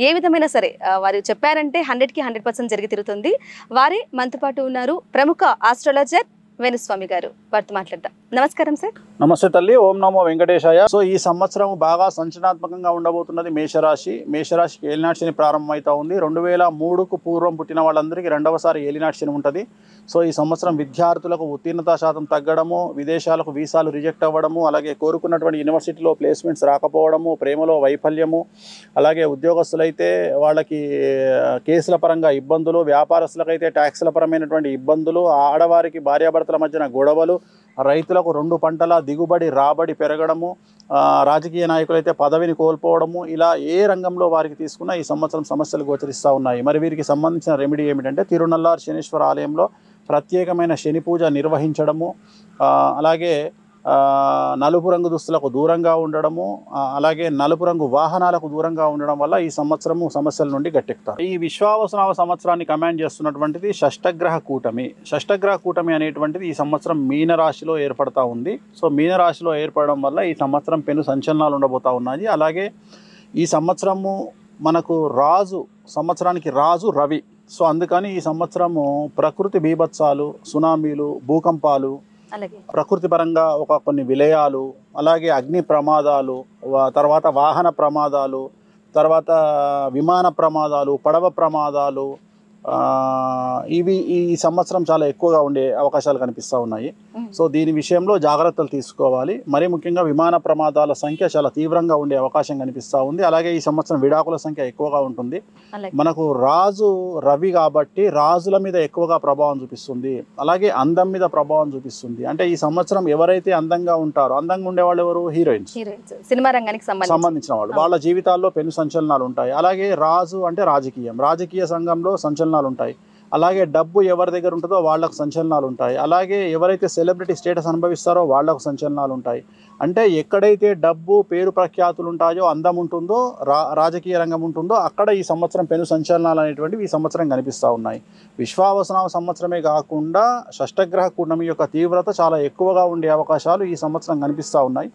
ఏ విధమైన సరే వారు చెప్పారంటే 100కి 100% జరిగి తీరుతుంది. వారే మనతో పాటు ఉన్నారు ప్రముఖ ఆస్ట్రాలజర్ వేణుస్వామి గారు. వారితో మాట్లాడదాం. నమస్కారం సార్. నమస్తే తల్లి. ఓం నమో వెంకటేశాయ. సో ఈ సంవత్సరం బాగా సంచలనాత్మకంగా ఉండబోతున్నది మేషరాశి. మేషరాశికి ఏలినాటి శని ప్రారంభమవుతా ఉంది. 2003కు పూర్వం పుట్టిన వాళ్ళందరికీ రెండవసారి ఏలినాటి శని ఉంటుంది. సో ఈ సంవత్సరం విద్యార్థులకు ఉత్తీర్ణతా శాతం తగ్గడము, విదేశాలకు వీసాలు రిజెక్ట్ అవ్వడము, అలాగే కోరుకున్నటువంటి యూనివర్సిటీలో ప్లేస్మెంట్స్ రాకపోవడము, ప్రేమలో వైఫల్యము, అలాగే ఉద్యోగస్తులైతే వాళ్ళకి కేసుల పరంగా ఇబ్బందులు, వ్యాపారస్తులకైతే ట్యాక్సుల పరమైనటువంటి ఇబ్బందులు, ఆడవారికి భార్యాభర్తల మధ్యన గొడవలు, రైతులకు 2 పంటల దిగుబడి రాబడి పెరగడము, రాజకీయ నాయకులైతే పదవిని కోల్పోవడము, ఇలా ఏ రంగంలో వారికి తీసుకున్నా ఈ సంవత్సరం సమస్యలు గోచరిస్తూ ఉన్నాయి. మరి వీరికి సంబంధించిన రెమెడీ ఏమిటంటే తిరునల్లార్ శనీశ్వర ఆలయంలో ప్రత్యేకమైన శని పూజ నిర్వహించడము, అలాగే నలుపు రంగు దుస్తులకు దూరంగా ఉండడము, అలాగే నలుపు రంగు వాహనాలకు దూరంగా ఉండడం వల్ల ఈ సంవత్సరము సమస్యల నుండి గట్టెక్కుతారు. ఈ విశ్వావసనామ సంవత్సరాన్ని కమాండ్ చేస్తున్నటువంటిది షష్టగ్రహ కూటమి. షష్టగ్రహ కూటమి అనేటువంటిది ఈ సంవత్సరం మీనరాశిలో ఏర్పడతా ఉంది. సో మీనరాశిలో ఏర్పడడం వల్ల ఈ సంవత్సరం పెను సంచలనాలు ఉండబోతా ఉన్నాయి. అలాగే ఈ సంవత్సరము మనకు సంవత్సరానికి రాజు రవి. సో అందుకని ఈ సంవత్సరము ప్రకృతి బీభత్సాలు, సునామీలు, భూకంపాలు, ప్రకృతి పరంగా కొన్ని విలయాలు, అలాగే అగ్ని ప్రమాదాలు, తర్వాత వాహన ప్రమాదాలు, తర్వాత విమాన ప్రమాదాలు, పడవ ప్రమాదాలు, ఇవి ఈ సంవత్సరం చాలా ఎక్కువగా ఉండే అవకాశాలు కనిపిస్తూ ఉన్నాయి. సో దీని విషయంలో జాగ్రత్తలు తీసుకోవాలి. మరీ ముఖ్యంగా విమాన ప్రమాదాల సంఖ్య చాలా తీవ్రంగా ఉండే అవకాశం కనిపిస్తూ ఉంది. అలాగే ఈ సంవత్సరం విడాకుల సంఖ్య ఎక్కువగా ఉంటుంది. మనకు రాజు రవి కాబట్టి రాజుల మీద ఎక్కువగా ప్రభావం చూపిస్తుంది, అలాగే అందం మీద ప్రభావం చూపిస్తుంది. అంటే ఈ సంవత్సరం ఎవరైతే అందంగా ఉంటారో, అందంగా ఉండేవాళ్ళు ఎవరు? హీరోయిన్స్, సినిమా రంగానికి సంబంధించిన వాళ్ళు. వాళ్ళ జీవితాల్లో పెను సంచలనాలు ఉంటాయి. అలాగే రాజు అంటే రాజకీయ సంఘంలో సంచలనాలు ఉంటాయి. అలాగే డబ్బు ఎవరి దగ్గర ఉంటుందో వాళ్లకు సంచలనాలు ఉంటాయి. అలాగే ఎవరైతే సెలబ్రిటీ స్టేటస్ అనుభవిస్తారో వాళ్లకు సంచలనాలు ఉంటాయి. అంటే ఎక్కడైతే డబ్బు, పేరు, ప్రఖ్యాతులు ఉంటాయో, అందం ఉంటుందో, రాజకీయ రంగం ఉంటుందో అక్కడ ఈ సంవత్సరం పెను సంచలనాలు అనేటువంటివి ఈ సంవత్సరం కనిపిస్తూ ఉన్నాయి. విశ్వావసనామ సంవత్సరమే కాకుండా షష్టగ్రహ కూటమి యొక్క తీవ్రత చాలా ఎక్కువగా ఉండే అవకాశాలు ఈ సంవత్సరం కనిపిస్తూ ఉన్నాయి.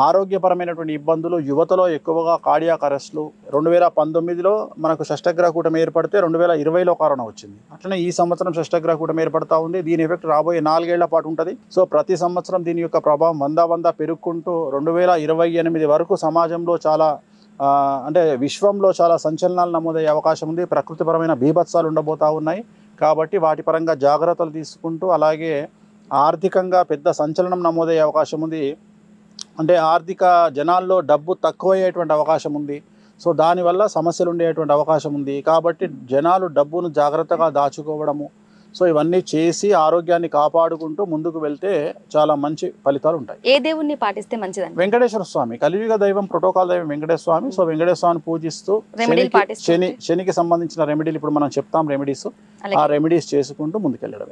ఆరోగ్యపరమైనటువంటి ఇబ్బందులు, యువతలో ఎక్కువగా కార్డియాక్ అరెస్టులు. 2019లో మనకు షష్టగ్రహ కూటమి ఏర్పడితే 2020లో కరోనా వచ్చింది. అట్లనే ఈ సంవత్సరం షష్టగ్రహ కూటమి ఏర్పడతా ఉంది. దీని ఎఫెక్ట్ రాబోయే 4 ఏళ్ల పాటు ఉంటుంది. సో ప్రతి సంవత్సరం దీని యొక్క ప్రభావం వంద పెరుగుకుంటూ 2028 వరకు సమాజంలో చాలా అంటే విశ్వంలో చాలా సంచలనాలు నమోదయ్యే అవకాశం ఉంది. ప్రకృతిపరమైన బీభత్సాలు ఉండబోతూ ఉన్నాయి. కాబట్టి వాటి పరంగా జాగ్రత్తలు తీసుకుంటూ, అలాగే ఆర్థికంగా పెద్ద సంచలనం నమోదయ్యే అవకాశం ఉంది. అంటే ఆర్థిక జనాల్లో డబ్బు తక్కువయ్యేటువంటి అవకాశం ఉంది. సో దానివల్ల సమస్యలు ఉండేటువంటి అవకాశం ఉంది. కాబట్టి జనాలు డబ్బును జాగ్రత్తగా దాచుకోవడము, సో ఇవన్నీ చేసి ఆరోగ్యాన్ని కాపాడుకుంటూ ముందుకు వెళ్తే చాలా మంచి ఫలితాలు ఉంటాయి. ఏ దేవుణ్ణి పాటిస్తే మంచిది? వెంకటేశ్వర స్వామి, కలియుగ దైవం, ప్రోటోకాల్ దైవం వెంకటేశ్వర స్వామి. సో వెంకటేశ్వర స్వామిని పూజిస్తూ శనికి సంబంధించిన రెమెడీలు ఇప్పుడు మనం చెప్తాం రెమెడీస్. ఆ రెమెడీస్ చేసుకుంటూ ముందుకెళ్ళడమే.